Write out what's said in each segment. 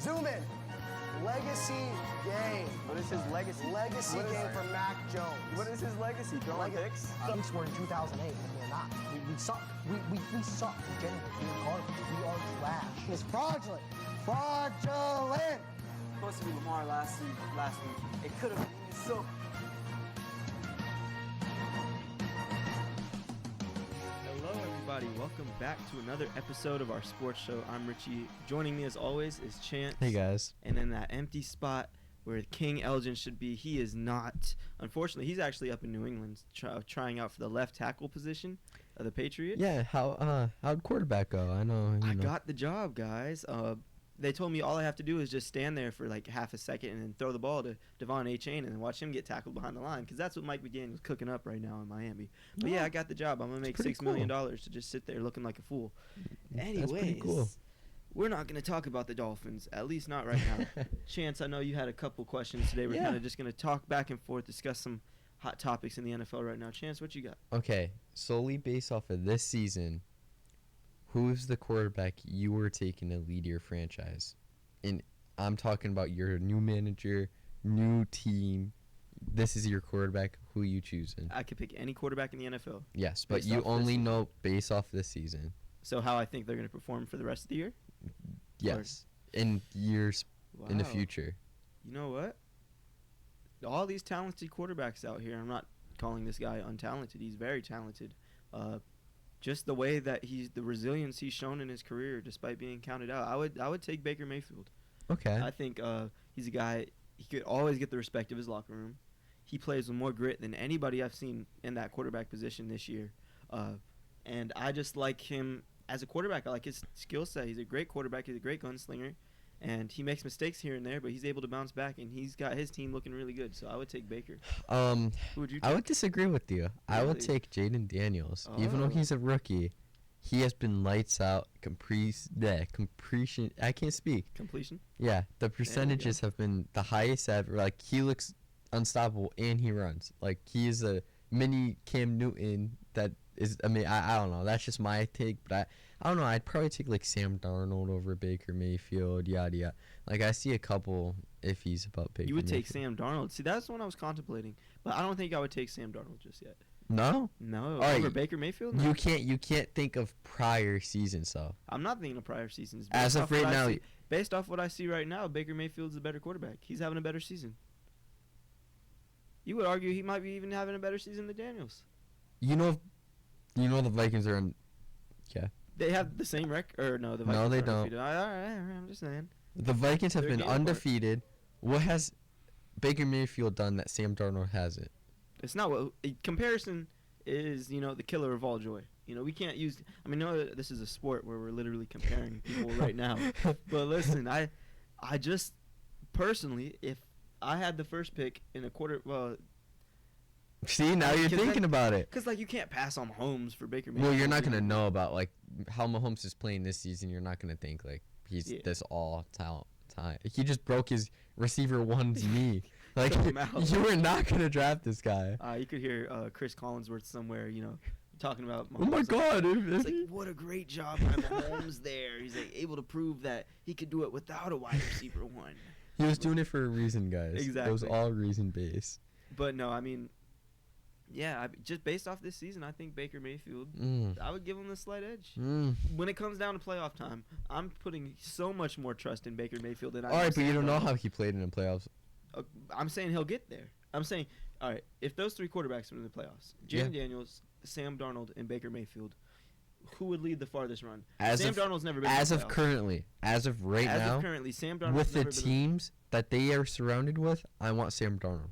Zoom in. Legacy game. What is his legacy? Legacy game for Mac Jones. What is his legacy? Throwing picks? At least we're in 2008 and we're not. We suck. We suck. Genuinely, we're garbage. We are trash. It's fraudulent. Fraudulent. Supposed to be Lamar last week. It could have been so. Hello, everybody. Welcome back to another episode of our sports show. I'm Richie. Joining me, as always, is Chantz. Hey, guys. And in that empty spot where King Elgin should be, he is not. Unfortunately, he's actually up in New England trying out for the left tackle position of the Patriots. Yeah, how'd quarterback go? I know. I got the job, guys. They told me all I have to do is just stand there for like half a second and then throw the ball to Devon A-Chain and then watch him get tackled behind the line, because that's what Mike McDaniel's cooking up right now in Miami. But yeah, I got the job. I'm going to make $6 million to just sit there looking like a fool. Anyways, that's pretty cool. We're not going to talk about the Dolphins, at least not right now. Chance, I know you had a couple questions today. We're kind of just going to talk back and forth, discuss some hot topics in the NFL right now. Chance, what you got? Okay, solely based off of this season, who's the quarterback you were taking to lead your franchise? And I'm talking about your new manager, new team. This is your quarterback. Who you choosing? I could pick any quarterback in the NFL. Yes, but you only know based off this season. So how I think they're going to perform for the rest of the year? Yes, in years in the future. You know what? All these talented quarterbacks out here, I'm not calling this guy untalented. He's very talented. Just the way that the resilience he's shown in his career despite being counted out. I would take Baker Mayfield. Okay. I think he's a guy, he could always get the respect of his locker room. He plays with more grit than anybody I've seen in that quarterback position this year. And I just like him as a quarterback. I like his skill set. He's a great quarterback. He's a great gunslinger. And he makes mistakes here and there, but he's able to bounce back, and he's got his team looking really good. So I would take Baker. Who would you take? I would disagree with you. Really? I would take Jaden Daniels. Even though he's a rookie, he has been lights out. Completion. I can't speak. Completion? Yeah, the percentages have been the highest ever. Like, he looks unstoppable, and he runs. Like, he is a mini Cam Newton that is, I mean, I don't know. That's just my take, but I don't know. I'd probably take, like, Sam Darnold over Baker Mayfield, yada, yada. Like, I see a couple iffies about Baker You would Mayfield. take Sam Darnold. See, that's the one I was contemplating. But I don't think I would take Sam Darnold just yet. No? No. All Over right, Baker Mayfield? No. You can't think of prior seasons, though. I'm not thinking of prior seasons. As of right now. Based off what I see right now, Baker Mayfield's a better quarterback. He's having a better season. You would argue he might be even having a better season than Daniels. You know the Vikings are in. Yeah. They have the same record, or no? The Vikings No, they are don't. undefeated. All right, I'm just saying. The Vikings have They're been game apart. undefeated. What has Baker Mayfield done that Sam Darnold hasn't? It's not what comparison is. The killer of all joy. We can't use. I mean, no, this is a sport where we're literally comparing people right now. But listen, I just personally, if I had the first pick in a quarter, well. See, now you're thinking about it. Because, you can't pass on Mahomes for Baker Mayfield. Well, you're not going to know about, how Mahomes is playing this season. You're not going to think, he's this all-time. He just broke his receiver one's knee. You were not going to draft this guy. You could hear Chris Collinsworth somewhere, talking about Mahomes. Oh, my God. It's what a great job by Mahomes there. He's, able to prove that he could do it without a wide receiver one. He was doing it for a reason, guys. Exactly. It was all reason-based. But, no, I mean... Yeah, just based off this season, I think Baker Mayfield, I would give him the slight edge. When it comes down to playoff time, I'm putting so much more trust in Baker Mayfield than I do. All right, but you don't know how he played in the playoffs. I'm saying he'll get there. I'm saying, all right, if those three quarterbacks are in the playoffs, Jaden Daniels, Sam Darnold, and Baker Mayfield, who would lead the farthest run? Sam Darnold's never been in the playoffs. As of right now, Sam Darnold's with the teams that they are surrounded with, I want Sam Darnold.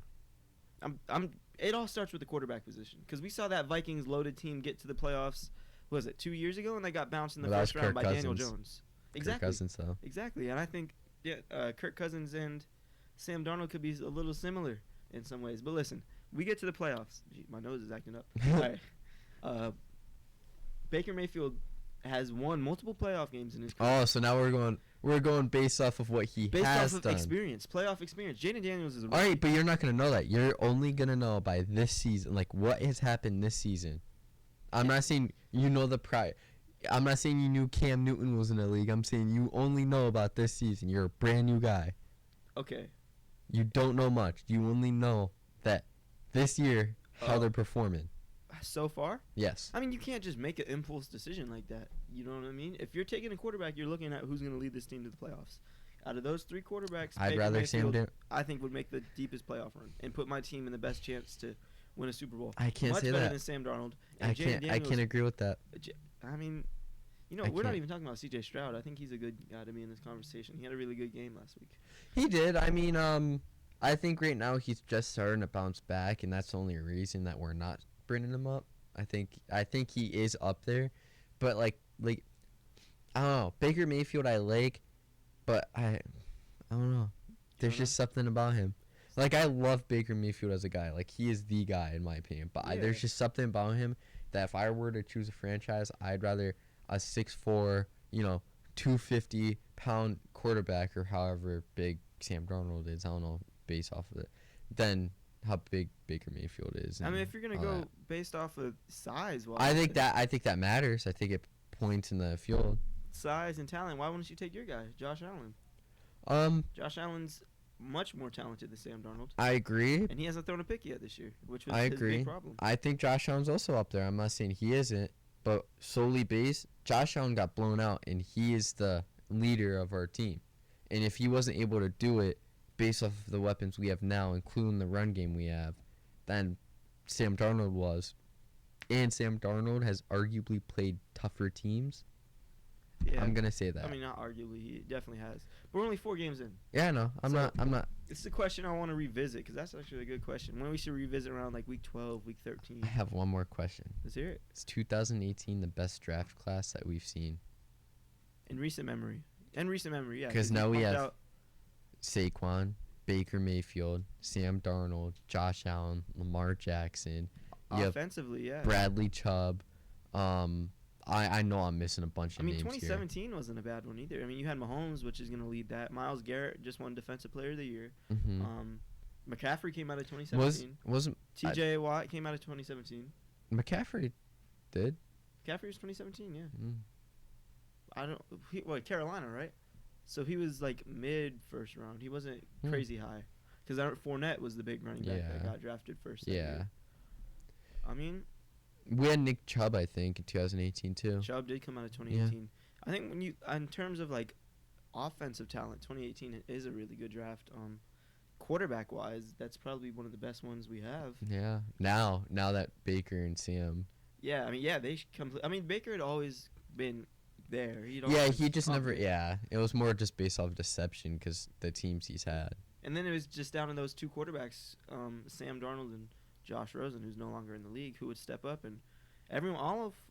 It all starts with the quarterback position, because we saw that Vikings loaded team get to the playoffs. What was it 2 years ago, and they got bounced in the first round by Daniel Jones? Exactly. Kirk Cousins, though. Exactly, and I think Kirk Cousins and Sam Darnold could be a little similar in some ways. But listen, we get to the playoffs. Gee, my nose is acting up. All right. Baker Mayfield has won multiple playoff games in his career. Oh, so now we're going based off of what he has done. Based off of experience, playoff experience. Jaden Daniels is a rookie. All right, but you're not going to know that. You're only going to know by this season, what has happened this season. I'm not saying the prior. I'm not saying you knew Cam Newton was in the league. I'm saying you only know about this season. You're a brand new guy. Okay. You don't know much. You only know that this year how Oh. they're performing. So far? Yes. I mean, you can't just make an impulse decision like that. You know what I mean? If you're taking a quarterback, you're looking at who's going to lead this team to the playoffs. Out of those 3 quarterbacks, I'd Baker rather Sam Mayfield, Darnold. I think would make the deepest playoff run and put my team in the best chance to win a Super Bowl. I can't Much say better that. than Sam Darnold. And I Jaden can't. I Daniels- can't agree with that. I mean, you know, I we're not can't. even talking about C.J. Stroud. I think he's a good guy to be in this conversation. He had a really good game last week. He did. I mean, I think right now he's just starting to bounce back, and that's the only reason that we're not bringing him up. I think he is up there, but like I don't know. Baker Mayfield I like, but I don't know. There's don't just something about him. Like I love Baker Mayfield as a guy. Like he is the guy in my opinion. But Yeah. there's just something about him that if I were to choose a franchise, I'd rather a 6'4", 250-pound quarterback or however big Sam Darnold is. I don't know, based off of it, than how big Baker Mayfield is. I mean, and if you're gonna all go that. based off of size, well, I think that matters. I think it points in the field. size and talent, why wouldn't you take your guy, Josh Allen? Josh Allen's much more talented than Sam Darnold, I agree. and he hasn't thrown a pick yet this year, which was I his agree. big problem. I think Josh Allen's also up there. I'm not saying he isn't, but solely based, Josh Allen got blown out, and he is the leader of our team. And if he wasn't able to do it based off of the weapons we have now, including the run game we have, then Sam Darnold was. And Sam Darnold has arguably played tougher teams. Yeah, I'm gonna say that. I mean, not arguably, he definitely has. But we're only 4 games in. Yeah, no, I'm So- not. It's a question I want to revisit because that's actually a good question. When we should revisit around like week 12, week 13. I have one more question. Let's hear it. Is 2018 the best draft class that we've seen? In recent memory. Yeah. 'Cause now we pumped have- out- Saquon, Baker Mayfield, Sam Darnold, Josh Allen, Lamar Jackson. You have offensively, yeah. Bradley Chubb. I know I'm missing a bunch I of mean, names 2017 wasn't a bad one either. I mean, you had Mahomes, which is going to lead that. Myles Garrett just won Defensive Player of the Year. here. McCaffrey came out of 2017. Wasn't T.J. Watt came out of 2017. McCaffrey did? McCaffrey was 2017, yeah. Mm. I don't. Carolina, right? So he was like mid first round. He wasn't Hmm. crazy high, because Fournette was the big running back that Yeah. got drafted first. that Yeah. year. I mean, We had Nick Chubb, I think, in 2018 too. Chubb did come out of 2018. I think when you, in terms of like offensive talent, 2018 is a really good draft. Quarterback wise, that's probably one of the best ones we have. Yeah. Now that Baker and Sam. Yeah, I mean, yeah, they I mean, Baker had always been there. Yeah, he just never. Yeah, it was more just based off deception because the teams he's had. And then it was just down to those 2 quarterbacks, Sam Darnold and Josh Rosen, who's no longer in the league, who would step up, and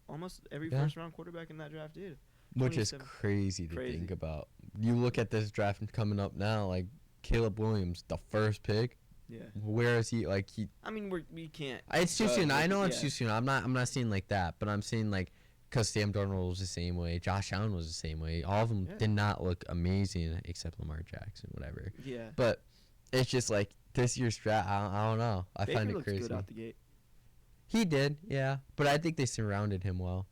almost every Yeah. first round quarterback in that draft did. Which is 27. crazy to Crazy. think about. You look at this draft coming up now, like Caleb Williams, the first pick. Yeah. Where is he? Like he. I mean, we can't. It's too soon. I know it's yeah. too soon. I'm not saying like that, but I'm saying like because Sam Darnold was the same way, Josh Allen was the same way. All of them Yeah. did not look amazing except Lamar Jackson, whatever. Yeah. But it's just like this year's draft. I don't know. I Baker find it looks crazy. good out the gate. He did, yeah. But I think they surrounded him well.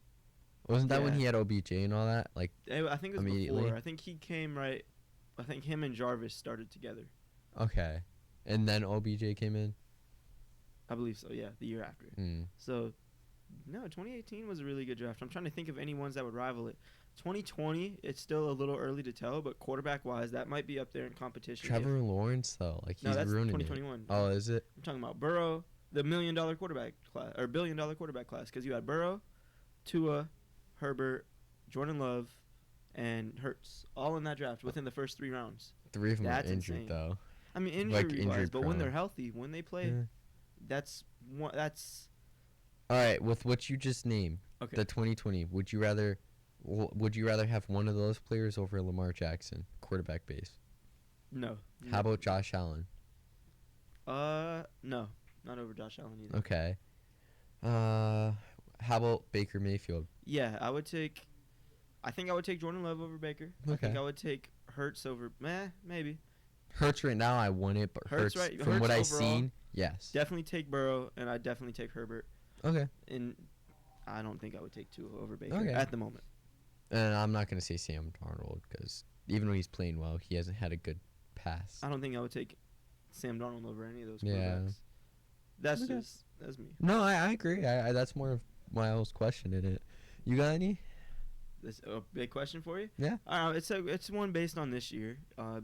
Wasn't that when Yeah. he had OBJ and all that? Like, I think it was Immediately. before. I think he came right. I think him and Jarvis started together. okay. And then OBJ came in? I believe so. Yeah, the year after. Mm. So, no, 2018 was a really good draft. I'm trying to think of any ones that would rival it. 2020, it's still a little early to tell, but quarterback-wise, that might be up there in competition. Trevor Lawrence, though. Like, he's No, that's ruining 2021. it. Oh, is it? I'm talking about Burrow, the $1 million quarterback class, or $1 billion quarterback class, because you had Burrow, Tua, Herbert, Jordan Love, and Hurts, all in that draft within the first 3 rounds. 3 of them are That's injured, insane. though. I mean, Like, injury-wise, injury but when prone. they're healthy, when they play, Yeah. that's one. That's All right, with what you just named, okay. the 2020, would you rather have one of those players over Lamar Jackson, quarterback base? No. How about Josh Allen? No, not over Josh Allen either. Okay. How about Baker Mayfield? Yeah, I think I would take Jordan Love over Baker. I Okay. think I would take Hurts over. Maybe. Hurts right now, I want it, but Hurts Hurts, right- from Hurts what I've overall. seen, yes. Definitely take Burrow, and I'd definitely take Herbert. Okay. And I don't think I would take Tua over Baker Okay. at the moment. And I'm not gonna say Sam Darnold because even though he's playing well, he hasn't had a good pass. I don't think I would take Sam Darnold over any of those Yeah. quarterbacks. That's Okay. that's me. No, I agree. I that's more of my whole question in it. You got any? That's a big question for you. Yeah. It's one based on this year,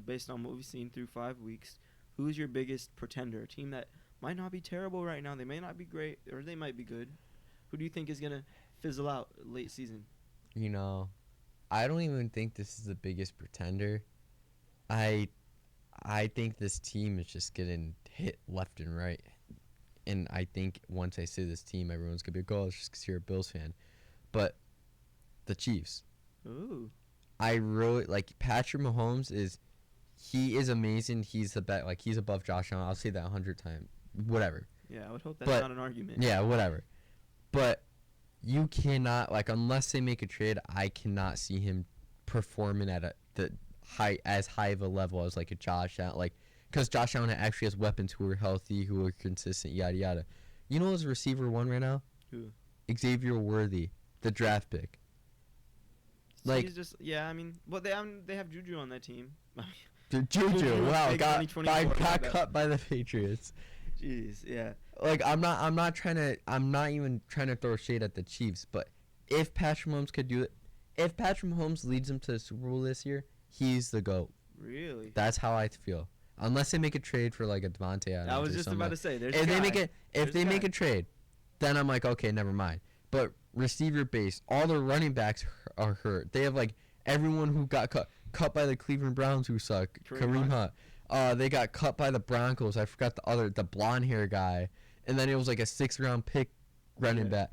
based on what we've seen through 5 weeks. Who's your biggest pretender? A team that might not be terrible right now. They may not be great, or they might be good. Who do you think is gonna fizzle out late season? You know, I don't even think this is the biggest pretender. I think this team is just getting hit left and right. And I think once I say this team, everyone's going to be like, oh, it's just because you're a Bills fan. But the Chiefs. Ooh. I really, like, Patrick Mahomes he is amazing. He's the best. Like, he's above Josh Allen. I'll say that 100 times. Whatever. Yeah, I would hope that's But- not an argument. Yeah, whatever. But you cannot, like, unless they make a trade, I cannot see him performing at as high of a level as, like, a Josh Allen. Like, because Josh Allen actually has weapons who are healthy, who are consistent, yada, yada. You know who's receiver one right now? Who? Xavier Worthy, the draft pick. Like- he's just I mean, well they have Juju on that team. Juju, wow, big got 2024, got that. cut by the Patriots. Jeez, yeah. Like, I'm not even trying to throw shade at the Chiefs, but if Patrick Mahomes could do it, if Patrick Mahomes leads them to the Super Bowl this year, he's the GOAT. Really? That's how I feel. Unless they make a trade for like a Devontae Adams. I was or just something about like- to say. There's If they Guy. make it, if There's they make Guy. a trade, then I'm like, okay, never mind. But receiver base, all the running backs are hurt. They have like everyone who got cut by the Cleveland Browns who suck. Kareem Kareem Hunt. They got cut by the Broncos. I forgot the blonde hair guy. And then it was like a 6th round pick running Yeah. back.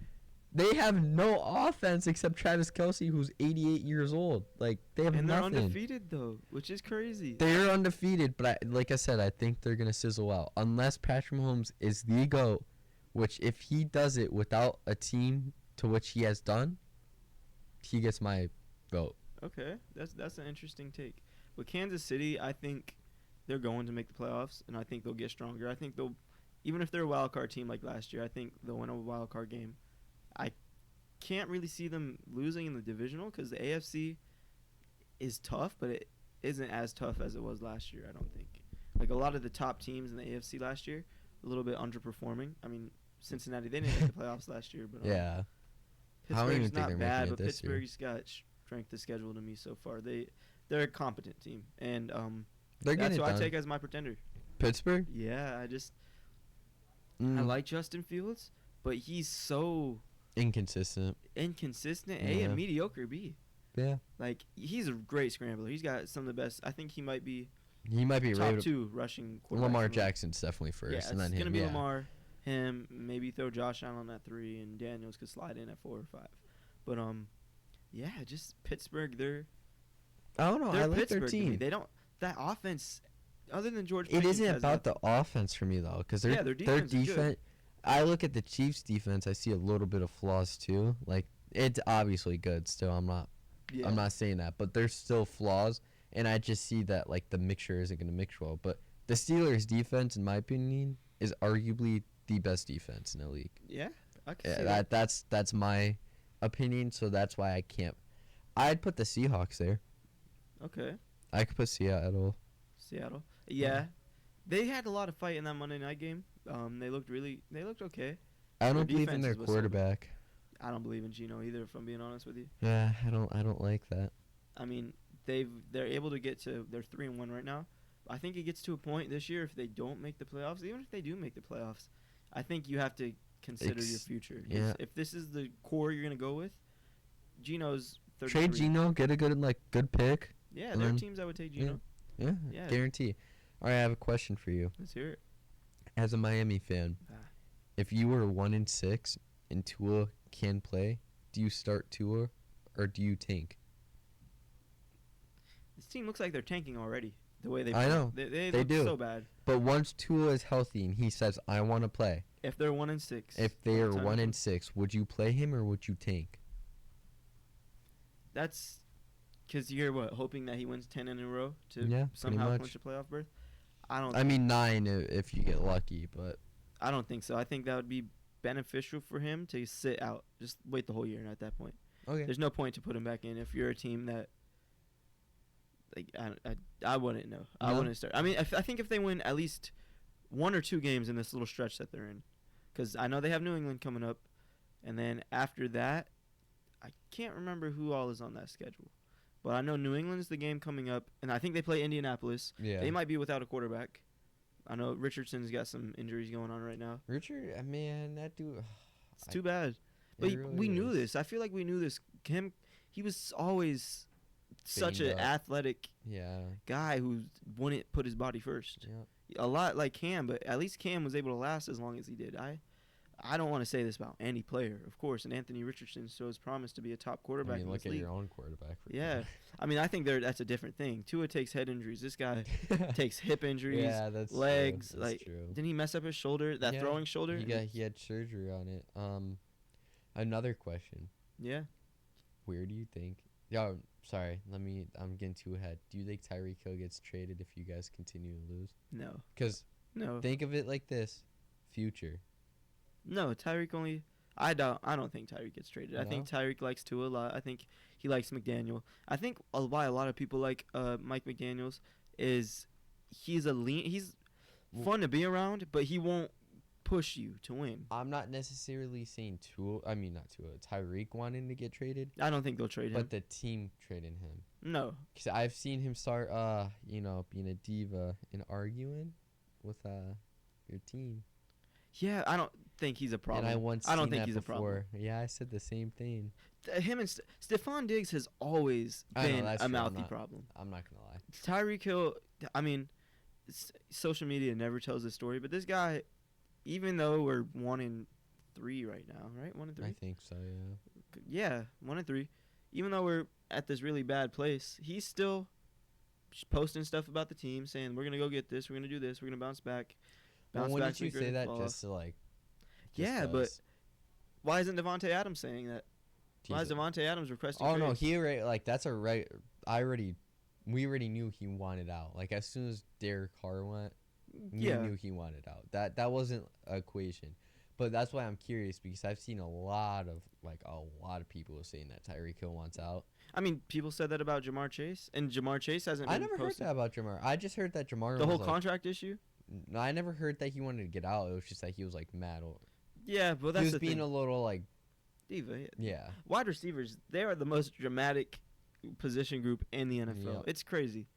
They have no offense except Travis Kelce, who's 88 years old. Like, they have And they're nothing. undefeated though, which is crazy. They're undefeated, but like I said, I think they're going to sizzle out. Unless Patrick Mahomes is the GOAT, which if he does it without a team to which he has done, he gets my vote. Okay, that's an interesting take. With Kansas City, I think they're going to make the playoffs, and I think they'll get stronger. I think they'll, even if they're a wild card team like last year, I think they'll win a wild card game. I can't really see them losing in the divisional because the AFC is tough, but it isn't as tough as it was last year, I don't think. Like, a lot of the top teams in the AFC last year, a little bit underperforming. I mean, Cincinnati, they didn't make the playoffs last year, but Yeah. I don't even Pittsburgh's think not they're bad, making but it this year. Pittsburgh's got strength of schedule to me so far. They're a competent team, and They're that's getting who it I done. take as my pretender. Pittsburgh? Yeah, I Mm, like Justin Fields, but he's so inconsistent. inconsistent. A, Yeah. and mediocre. B. Yeah. Like, he's a great scrambler. He's got some of the best. I think he might be He might be top right. 2 rushing quarterbacks. Lamar in the league. Jackson's definitely first, Yeah, and then it's him. gonna be Yeah. Lamar, him, maybe throw Josh Allen at 3, and Daniels could slide in at 4 or 5. But yeah, just Pittsburgh. They're I don't know. they're I like Pittsburgh their to me. team. They don't that offense. Other than George, It Pickens isn't has about nothing. the offense for me though, because Yeah, their defense is good. I look at the Chiefs' defense. I see a little bit of flaws too. Like, it's obviously good. Still, I'm not Yeah. I'm not saying that, but there's still flaws, and I just see that like the mixture isn't gonna mix well. But the Steelers' defense, in my opinion, is arguably the best defense in the league. Yeah, I can Yeah, see that. that's my opinion. So that's why I can't. I'd put the Seahawks there. Okay, I could put Seattle. Seattle. Yeah, they had a lot of fight in that Monday night game. They looked okay. I don't Their believe in defense their is what's so good. quarterback. I don't believe in Geno either, if I'm being honest with you. Yeah, I don't like that. I mean, they're able to get to they're 3-1 right now. I think it gets to a point this year if they don't make the playoffs, even if they do make the playoffs, I think you have to consider your future. Yeah. If this is the core you're gonna go with, Geno's 33. Trade Geno, get a good pick. Yeah, and there are then- teams that would take Geno. Yeah, Yeah. guarantee. All right, I have a question for you. Let's hear it. As a Miami fan, Ah. if you were 1-6 and Tua can play, do you start Tua or do you tank? This team looks like they're tanking already. The way they I play. know. They They look do. so bad. But once Tua is healthy and he says, "I want to play," If they're 1-6. if they are by the time 1-6, would you play him or would you tank? that's because you're hoping that he wins 10 in a row to Yeah, pretty somehow much. clinch a playoff berth. I don't. I mean 9 if you get lucky, but I don't think so. I think that would be beneficial for him to sit out. Just wait the whole year at that point. Okay. There's no point to put him back in if you're a team that. Like I wouldn't know. I No? wouldn't start. I mean, I think if they win at least 1 or 2 games in this little stretch that they're in, because I know they have New England coming up, and then after that, I can't remember who all is on that schedule, but I know New England's the game coming up, and I think they play Indianapolis. Yeah. They might be without a quarterback. I know Richardson's got some injuries going on right now. Richard, man, that dude. It's too bad. But It really we knew is. this. I feel like we knew this. He was always such Banged an up. athletic Yeah. guy who wouldn't put his body first. Yeah. A lot like Cam, but at least Cam was able to last as long as he did. I don't want to say this about any player, of course, and Anthony Richardson shows promise to be a top quarterback I mean, in look this at league. your own quarterback. For Yeah. I mean, I think that's a different thing. Tua takes head injuries. This guy takes hip injuries, Yeah, that's legs. True. That's Like, true. didn't he mess up his shoulder? That Yeah, throwing shoulder? He had surgery on it. Another question. Yeah. Where do you think? Yo, sorry. I'm getting too ahead. Do you think Tyreek Hill gets traded if you guys continue to lose? No. Because No. think of it like this: future. No, Tyreek only. I don't think Tyreek gets traded. I think No? Tyreek likes Tua a lot. I think he likes McDaniel. I think why a lot of people like Mike McDaniel's is he's fun to be around, but he won't push you to win. I'm not necessarily saying not Tua. Tyreek wanting to get traded, I don't think they'll trade him. but the team trading him. No. Because I've seen him start, being a diva and arguing with your team. Yeah, I don't think he's a problem. And I once I don't seen think that he's a before. problem. Yeah, I said the same thing. Him and Stephon Diggs has always I know, been that's a true. I'm mouthy not- problem. I'm not gonna lie. Tyreek Hill, I mean, social media never tells this story, but this guy, even though we're 1-3 right now, right? 1-3. I think so. Yeah. Yeah, 1-3. Even though we're at this really bad place, he's still posting stuff about the team, saying we're gonna go get this, we're gonna do this, we're gonna bounce back. Well, when did you quicker say than that fall just off. to like? Yeah, but why isn't Devontae Adams saying that? Why is Jesus. Devontae Adams requesting? Oh no, trades? he already like that's a right. We already knew he wanted out. Like as soon as Derek Carr went, we Yeah. knew he wanted out. That wasn't an equation. But that's why I'm curious because I've seen a lot of people saying that Tyreek Hill wants out. I mean, people said that about Jamar Chase, and Jamar Chase hasn't. I been never heard posted. that about Jamar. I just heard that Jamar The was whole like, contract issue. No, I never heard that he wanted to get out. It was just that he was like mad. Yeah, but that's He was the being thing. a little like Diva. Yeah. yeah. Wide receivers, they are the most dramatic position group in the NFL. Yeah. It's crazy.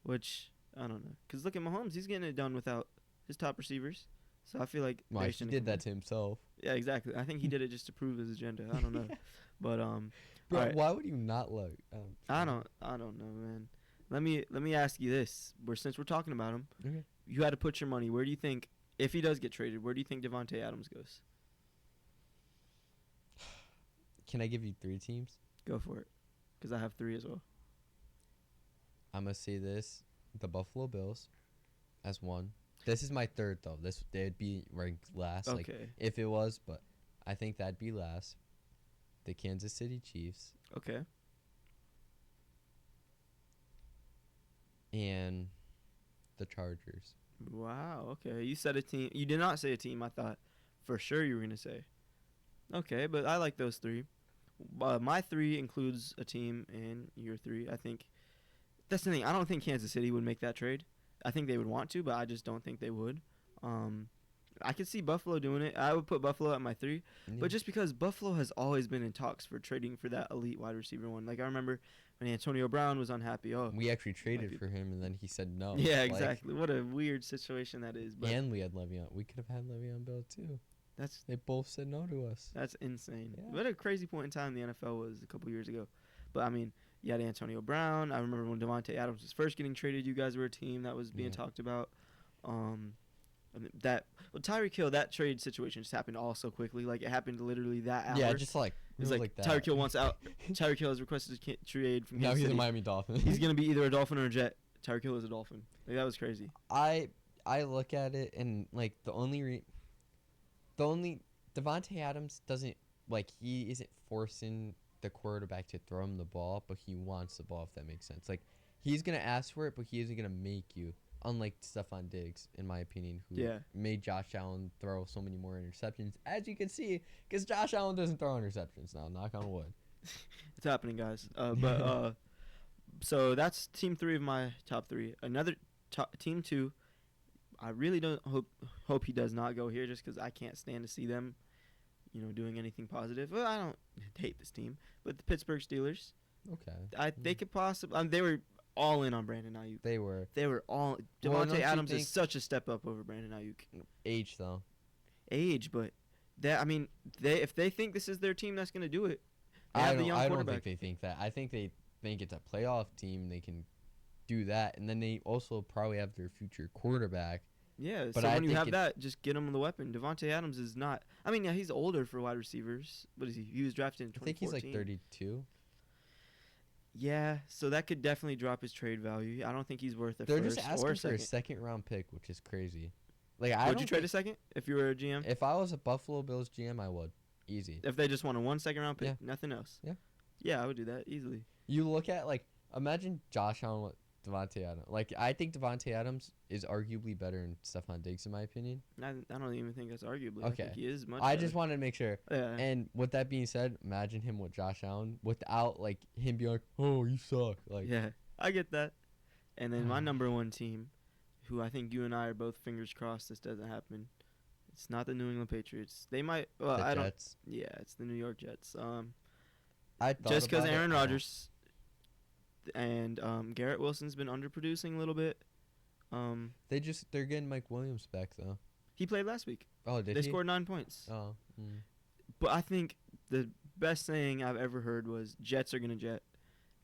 Which I don't know, cause look at Mahomes. He's getting it done without his top receivers. So I feel like Well, they he shouldn't did that complain. to himself. Yeah, exactly. I think he did it just to prove his agenda. I don't know, but Bro, alright. why would you not look? I don't know, man. Let me ask you this. Since we're talking about him, Okay. you had to put your money. Where do you think, if he does get traded, where do you think Devontae Adams goes? Can I give you 3 teams? Go for it, because I have 3 as well. I'm gonna say this: the Buffalo Bills, as 1. This is my 3rd though. They'd be ranked last. Like Okay. if it was, but I think that'd be last. The Kansas City Chiefs Okay. and the Chargers. Wow. Okay. You said a team. You did not say a team. I thought for sure you were gonna say. Okay, but I like those 3. My 3 includes a team, and your 3. I think that's the thing. I don't think Kansas City would make that trade. I think they would want to, but I just don't think they would. I could see Buffalo doing it. I would put Buffalo at my 3, but just because Buffalo has always been in talks for trading for that elite wide receiver one. Like I remember when Antonio Brown was unhappy. Oh, we actually be- traded for him, and then he said no. yeah, Like, exactly. What a weird situation that is. But and we had Le'Veon. We could have had Le'Veon Bell too. that's They both said no to us. That's insane. Yeah. What a crazy point in time the NFL was a couple years ago. But, I mean, you had Antonio Brown. I remember when Devontae Adams was first getting traded, you guys were a team that was being Yeah. talked about. Tyreek Hill, that trade situation just happened all so quickly. Like, it happened literally that hour. Yeah, just like It was like that. Tyreek Hill wants out. Tyreek Hill has requested to trade from Now Kansas he's a City. Miami Dolphin. He's going to be either a Dolphin or a Jet. Tyreek Hill is a Dolphin. Like, that was crazy. I look at it and like the only Devontae Adams doesn't he isn't forcing the quarterback to throw him the ball, but he wants the ball if that makes sense. Like he's gonna ask for it, but he isn't gonna make you. unlike Stephon Diggs, in my opinion, who Yeah. made Josh Allen throw so many more interceptions, as you can see, because Josh Allen doesn't throw interceptions now. Knock on wood. It's happening, guys. So that's team 3 of my top 3. Another team 2. I really don't hope he does not go here, just because I can't stand to see them, doing anything positive. Well, I don't hate this team, but the Pittsburgh Steelers. Okay. They could possibly. They were all in on Brandon Ayuk. They were. They were all. Well, don't Devontae you Adams think- is such a step up over Brandon Ayuk. Age, though. Age, but if they think this is their team that's going to do it, they I have the don't, young I don't quarterback. think they think that. I think they think it's a playoff team. They can do that. And then they also probably have their future quarterback. Yeah, But so I when you think have that, just get him the weapon. Devontae Adams is not. I mean, yeah, he's older for wide receivers. What is he? He was drafted in I 2014. think he's like 32. Yeah, so that could definitely drop his trade value. I don't think he's worth a They're first just or asking a for second. a second-round pick, which is crazy. Like, I Would don't you trade a think- second if you were a GM? If I was a Buffalo Bills GM, I would. Easy. If they just wanted 1 second-round pick, Yeah. nothing else. Yeah. Yeah, I would do that easily. You look at, like, imagine Josh Allen with Devontae Adams. Like, I think Devontae Adams is arguably better than Stephon Diggs, in my opinion. I don't even think that's arguably. I Okay. think he is much I better. just wanted to make sure. Yeah. And with that being said, imagine him with Josh Allen without, like, him being like, oh, you suck. Like, Yeah, I get that. And then my number 1 team, who I think you and I are both fingers crossed this doesn't happen. It's not the New England Patriots. They might. Well, the I don't. Jets. Yeah, it's the New York Jets. I thought Just because about it. Aaron Rodgers and Garrett Wilson's been underproducing a little bit. They're getting Mike Williams back, though. He played last week. Oh, did They he? scored 9 points. Oh. But I think the best thing I've ever heard was Jets are gonna jet,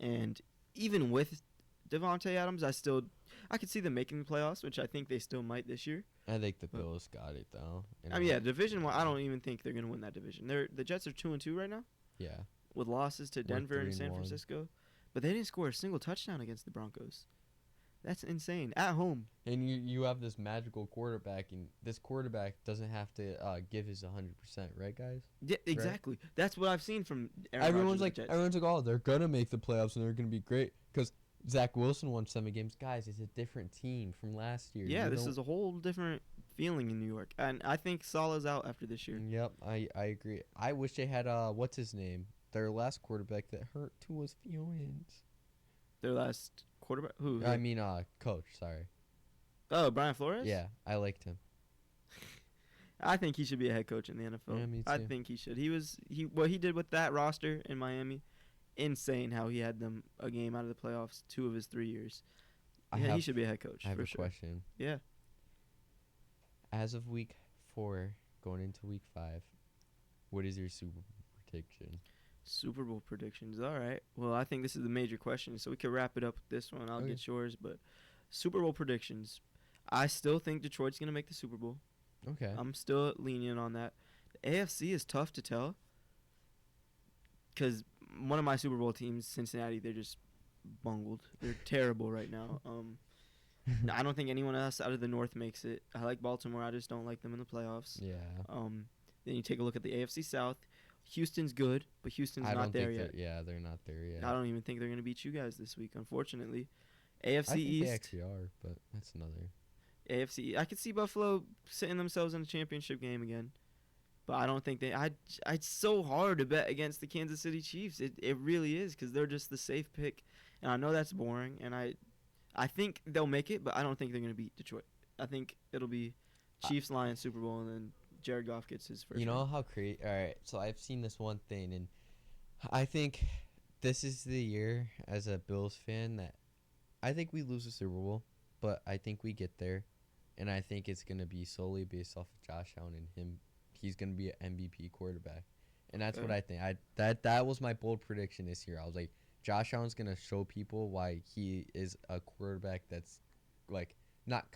and even with Devontae Adams, I could see them making the playoffs, which I think they still might this year. I think the But- Bills got it, though. I mean, yeah, division one, I don't even think they're gonna win that division. The Jets are 2-2 right now Yeah. with losses to Denver and San 3-1. Francisco, but they didn't score a single touchdown against the Broncos. That's insane at home. And you have this magical quarterback, and this quarterback doesn't have to give his 100%, right, guys? Yeah, exactly. That's what I've seen from Aaron Everyone's Rodgers like, and the Jets. oh, they're gonna make the playoffs and they're gonna be great because Zach Wilson won 7 games. Guys, it's a different team from last year. Yeah, You this don't- is a whole different feeling in New York, and I think Salah's out after this year. Yep, I agree. I wish they had what's his name? Their last quarterback that hurt Tua's feelings. Their last quarterback, who? I mean, coach. Sorry. Oh, Brian Flores. Yeah, I liked him. I think he should be a head coach in the NFL. Yeah, me I too. think he should. What he did with that roster in Miami, insane. How he had them a game out of the playoffs 2 of his 3 years. He should be a head coach I have for a sure. question. Yeah. As of week 4, going into week 5, what is your Super Bowl prediction? Super Bowl predictions. All right. Well, I think this is the major question, so we could wrap it up with this one. I'll Okay. get yours, but Super Bowl predictions. I still think Detroit's gonna make the Super Bowl. Okay. I'm still lenient on that. The AFC is tough to tell because one of my Super Bowl teams, Cincinnati, they're just bungled. They're terrible right now. I don't think anyone else out of the North makes it. I like Baltimore. I just don't like them in the playoffs. Yeah. Then you take a look at the AFC South. Houston's good, but Houston's I not don't there think yet. they're not there yet. I don't even think they're going to beat you guys this week, unfortunately. I AFC think East. they actually are, but that's another. AFC. I could see Buffalo sitting themselves in a championship game again, but I don't think they. It's so hard to bet against the Kansas City Chiefs. It really is because they're just the safe pick, and I know that's boring. And I think they'll make it, but I don't think they're gonna beat Detroit. I think it'll be Chiefs Lions Super Bowl, and then Jared Goff gets his first. You know ring. how crazy? All right, so I've seen this one thing, and I think this is the year as a Bills fan that I think we lose the Super Bowl, but I think we get there, and I think it's gonna be solely based off of Josh Allen and him. He's gonna be an MVP quarterback, and that's what Okay. I think. That was my bold prediction this year. I was like, Josh Allen's gonna show people why he is a quarterback that's like not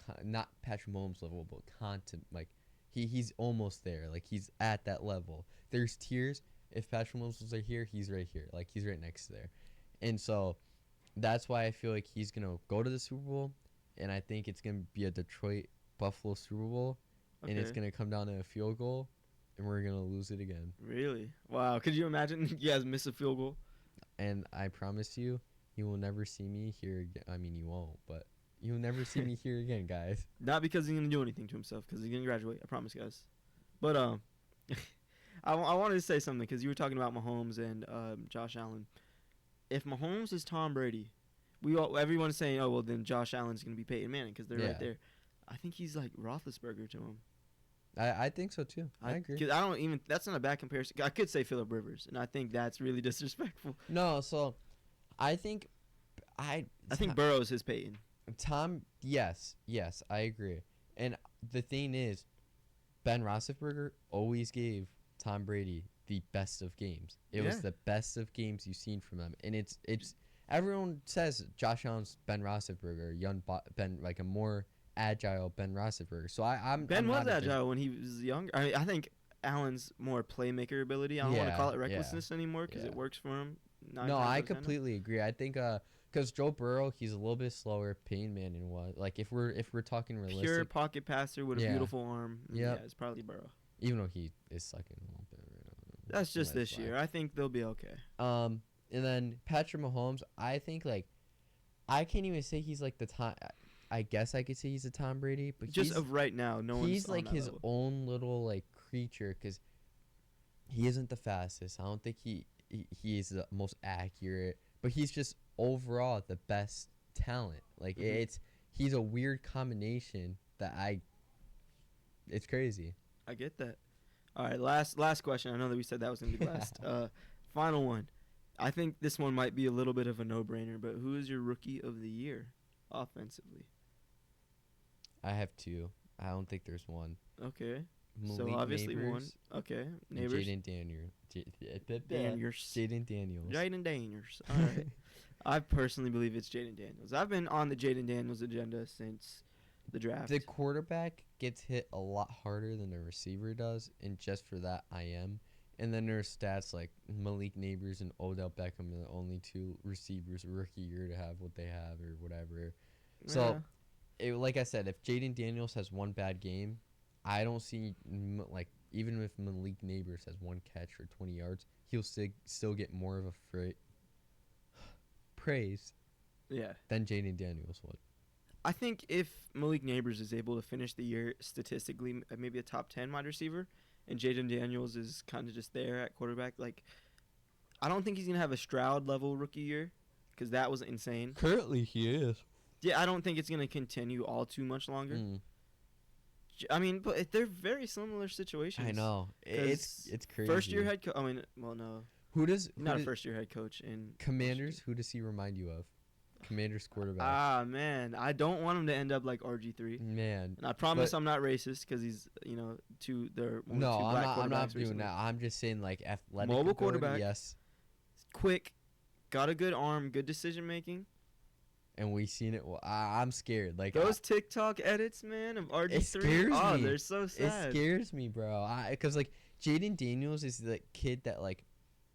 Patrick Mahomes level, but he's almost there. Like he's at that level. There's tiers. If Patrick Mahomes was here, he's right here. Like he's right next to there, and so that's why I feel like he's gonna go to the Super Bowl, and I think it's gonna be a Detroit Buffalo Super Bowl, and it's Okay. gonna come down to a field goal, and we're gonna lose it again. Really? Wow. Could you imagine you guys miss a field goal? And I promise you, you will never see me here again. I mean, you won't, but You'll never see me here again, guys. Not because he's gonna do anything to himself, because he's gonna graduate. I promise, guys. But I wanted to say something because you were talking about Mahomes and Josh Allen. If Mahomes is Tom Brady, everyone's saying, oh well, then Josh Allen's gonna be Peyton Manning because they're right there. I think he's like Roethlisberger to him. I think so too. I agree. 'Cause I don't even. That's not a bad comparison. I could say Phillip Rivers, and I think that's really disrespectful. No, so I think I think Burrow's his Peyton. Tom, yes, I agree. And the thing is, Ben Roethlisberger always gave Tom Brady the best of games. It was the best of games you've seen from him, and it's everyone says Josh Allen's Ben Roethlisberger, Ben, like a more agile Ben Roethlisberger. So I'm was agile when he was younger. I mean, I think Allen's more playmaker ability. I don't want to call it recklessness anime because it works for him. No, I completely agree. I think because Joe Burrow, he's a little bit slower. Peyton Manning was like if we're talking realistic, pure pocket passer with a beautiful arm. Yeah, it's probably Burrow. Even though he is sucking a little bit. That's just this year. I think they'll be okay. And then Patrick Mahomes, I think like I can't even say he's like the Tom. I guess I could say he's a Tom Brady, but just of right now, no one's. He's like his level. Own little like creature because he isn't the fastest. I don't think he is the most accurate, but he's just overall the best talent. Like he's a weird combination that it's crazy. I get that. All right, last question. I know that we said that was gonna be last. Final one. I think this one might be a little bit of a no-brainer, but who is your rookie of the year offensively? I have two. I don't think there's one. Okay. Malik so obviously Neighbors one. Okay. Neighbors. Jaden Daniels. Jaden Daniels. Jaden Daniels. All right. I personally believe it's Jaden Daniels. I've been on the Jaden Daniels agenda since the draft. The quarterback gets hit a lot harder than the receiver does, and just for that, I am. And then there's stats like Malik Neighbors and Odell Beckham are the only two receivers rookie year to have what they have or whatever. So, like I said, if Jaden Daniels has one bad game, I don't see like even if Malik Neighbors has one catch for 20 yards, he'll still get more of a praise than Jaden Daniels would. I think if Malik Neighbors is able to finish the year statistically maybe a top 10 wide receiver, and Jaden Daniels is kind of just there at quarterback, like I don't think he's going to have a Stroud-level rookie year because that was insane. Currently, he is. Yeah, I don't think it's going to continue all too much longer. I mean, but they're very similar situations. I know. It's crazy. First-year head coach. I mean, well, no. Not a first-year head coach in Commanders. Who does he remind you of? Commanders quarterback. Ah, man. I don't want him to end up like RG3. Man. And I promise I'm not racist because he's, two black quarterbacks. I'm not doing that. I'm just saying like athletic. Mobile quarterback. Yes. Quick. Got a good arm. Good decision-making. And we seen it. Well, I'm scared. Like those TikTok edits, man, of RG3. It scares me. They're so sad. It scares me, bro. Because like Jaden Daniels is the kid that like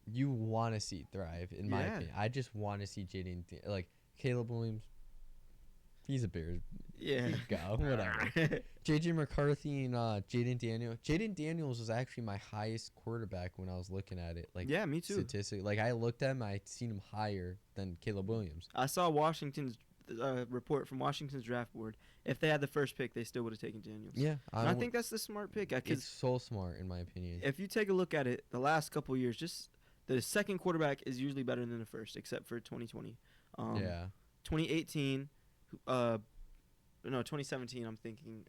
you want to see thrive. In my opinion, I just want to see Jaden like Caleb Williams. He's a Bears. Yeah. Go whatever. JJ McCarthy and Jaden Daniels. Jaden Daniels was actually my highest quarterback when I was looking at it. Like me too. Statistic. Like I looked at him, I seen him higher than Caleb Williams. I saw Washington's report from Washington's draft board. If they had the first pick, they still would have taken Daniels. Yeah, I think that's the smart pick. It's so smart in my opinion. If you take a look at it, the last couple of years, just the second quarterback is usually better than the first, except for 2020. 2018. 2017. I'm thinking.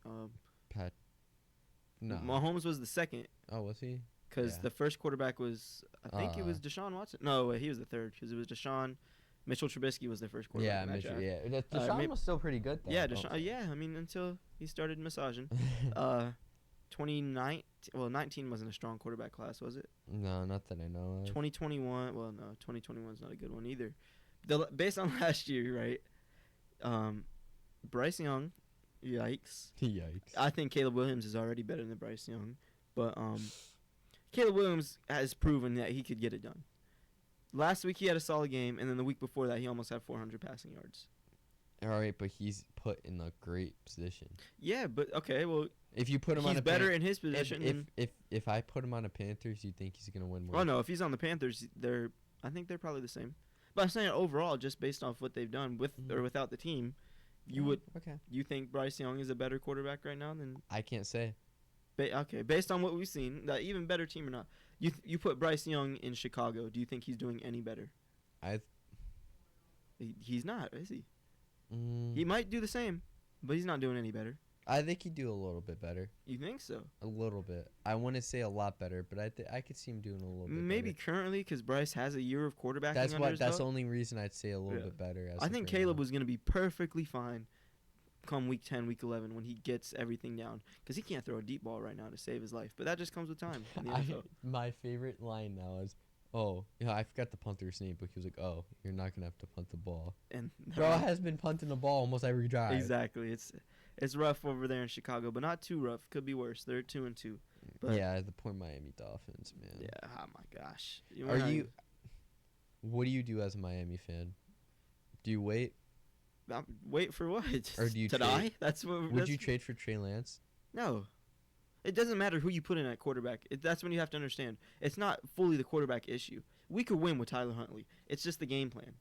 No. Mahomes was the second. Oh, was he? Because the first quarterback was, I think it was Deshaun Watson. No, he was the third because it was Deshaun. Mitchell Trubisky was their first quarterback. Mitchell. Yeah, Deshaun was still pretty good though. Yeah, Deshaun. Yeah, I mean until he started massaging. 2019. Well, 19 wasn't a strong quarterback class, was it? No, not that I know of. 2021. Well, no, 2021 is not a good one either. Based on last year, right? Bryce Young, yikes. I think Caleb Williams is already better than Bryce Young, but Caleb Williams has proven that he could get it done. Last week he had a solid game, and then the week before that he almost had 400 passing yards. All right, but he's put in a great position. Yeah, but okay, well, if you put him he's better in his position. If I put him on the Panthers, you think he's gonna win more? Oh no, if he's on the Panthers, I think they're probably the same. But I'm saying overall, just based off what they've done with or without the team, You think Bryce Young is a better quarterback right now than? I can't say. Okay, based on what we've seen, that even better team or not, you put Bryce Young in Chicago. Do you think he's doing any better? He's not, is he? He might do the same, but he's not doing any better. I think he'd do a little bit better. You think so? A little bit. I want to say a lot better, but I could see him doing a little bit Maybe better. currently, because Bryce has a year of quarterbacking That's under his the belt. only reason I'd say a little bit better. I think Caleb was going to be perfectly fine come week 10, week 11 when he gets everything down, because he can't throw a deep ball right now to save his life. But that just comes with time in the NFL. My favorite line now is, "Oh, yeah, I forgot the punter's name," but he was like, "Oh, you're not gonna have to punt the ball." And Bro has been punting the ball almost every drive. Exactly. It's rough over there in Chicago, but not too rough. Could be worse. They're 2-2. But Yeah, the poor Miami Dolphins, man. yeah. Oh my gosh. What do you do as a Miami fan? Do you wait, Wait for what? or do you to trade? die? That's what. Would you trade for Trey Lance? No. It doesn't matter who you put in at quarterback. That's when you have to understand. It's not fully the quarterback issue. We could win with Tyler Huntley. It's just the game plan.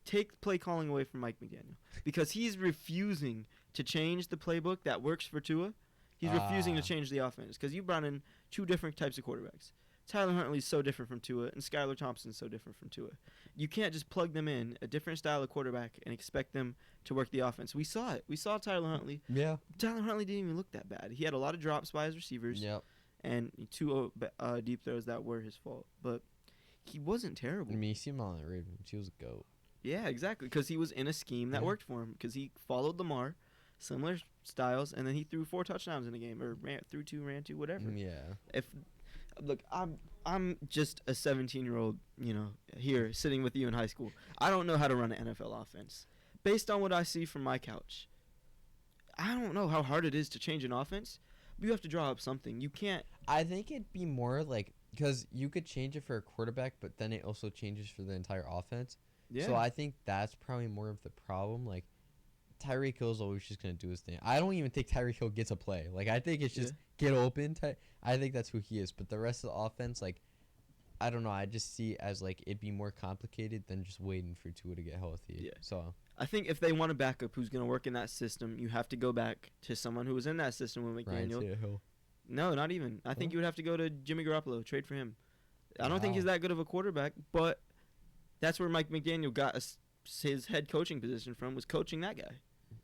Take play calling away from Mike McDaniel, because he's refusing to change the playbook that works for Tua. He's refusing to change the offense, because you brought in two different types of quarterbacks. Tyler Huntley's so different from Tua, and Skylar Thompson's so different from Tua. You can't just plug them in a different style of quarterback and expect them to work the offense. We saw it. We saw Tyler Huntley. Yeah. Tyler Huntley didn't even look that bad. He had a lot of drops by his receivers. Yep. And two deep throws that were his fault. But he wasn't terrible. I mean, you see him on the Ravens. He was a goat. Yeah, exactly. Because he was in a scheme that worked for him. Because he followed Lamar, similar styles, and then he threw 4 touchdowns in a game, or threw 2, ran 2, whatever. Yeah. Look, I'm just a 17-year-old, here sitting with you in high school. I don't know how to run an NFL offense. Based on what I see from my couch, I don't know how hard it is to change an offense. But you have to draw up something. You can't. I think it'd be more like, because you could change it for a quarterback, but then it also changes for the entire offense. Yeah. So I think that's probably more of the problem. Like, Tyreek Hill's always just going to do his thing. I don't even think Tyreek Hill gets a play. Like, I think it's just get open. I think that's who he is. But the rest of the offense, like, I don't know. I just see it as, like, it'd be more complicated than just waiting for Tua to get healthy. Yeah. So I think if they want a backup who's going to work in that system, you have to go back to someone who was in that system with Ryan McDaniel. Tannehill. No, not even. I think you would have to go to Jimmy Garoppolo, trade for him. I don't think he's Wow. that good of a quarterback, but that's where Mike McDaniel got his head coaching position from, was coaching that guy.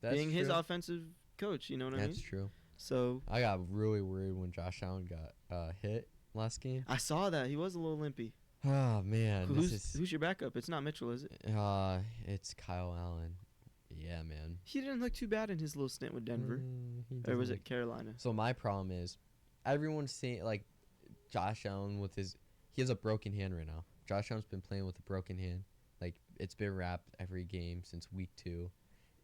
That's being true. his offensive coach, you know what I mean? That's true. So I got really worried when Josh Allen got hit last game. I saw that. He was a little limpy. Oh, man. Who's your backup? It's not Mitchell, is it? It's Kyle Allen. Yeah, man. He didn't look too bad in his little stint with Denver. He Or was doesn't it Carolina? So my problem is, everyone's saying, like, Josh Allen he has a broken hand right now. Josh Allen's been playing with a broken hand. Like, it's been wrapped every game since week 2.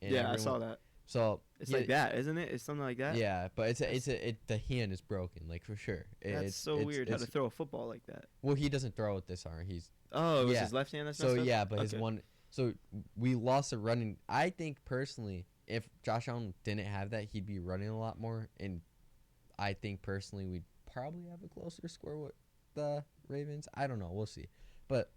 And Yeah, I saw that. So It's like that, isn't it? It's something like that. Yeah, but the hand is broken, like, for sure. That's so weird how to throw a football like that. Well, he doesn't throw with this arm. It was yeah. his left hand that's so messed up? yeah, but his Okay. one. So we lost a running. I think personally, if Josh Allen didn't have that, he'd be running a lot more, and I think personally we'd probably have a closer score with the Ravens. I don't know. We'll see, but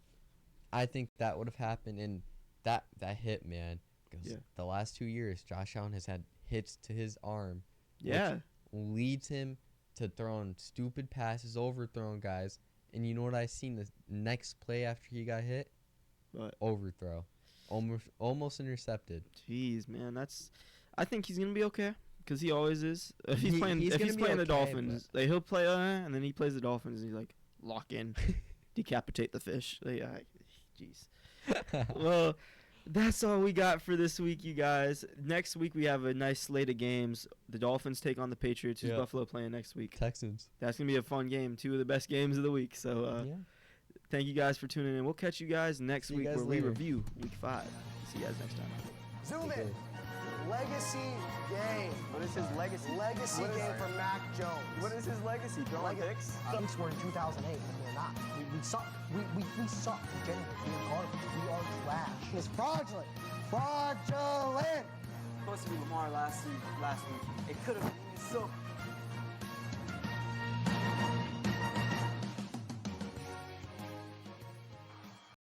I think that would have happened, and that hit, man. Because the last 2 years, Josh Allen has had hits to his arm. Yeah. Which leads him to throwing stupid passes, overthrowing guys. And you know what I seen the next play after he got hit? What? Overthrow. Almost intercepted. Jeez, man, I think he's gonna be okay, because he always is. If he's He's playing gonna be the okay, Dolphins, he'll play, and then he plays the Dolphins, and he's like, lock in, decapitate the fish. Jeez. Well, that's all we got for this week, you guys. Next week we have a nice slate of games. The Dolphins take on the Patriots. Who's Buffalo playing next week? Texans. That's gonna be a fun game. 2 of the best games of the week. So thank you guys for tuning in. We'll catch you guys next See you week guys where later. we review Week 5. See you guys next time. Zoom in. Legacy game. What is his legacy? Legacy What is- game for Mac Jones. What is his legacy? Throwing picks? Picks were in 2008, but they're not. We suck. We suck. Genuinely, we're garbage. We are trash. It's fraudulent. Fraudulent. Supposed to be Lamar last week. It could have been so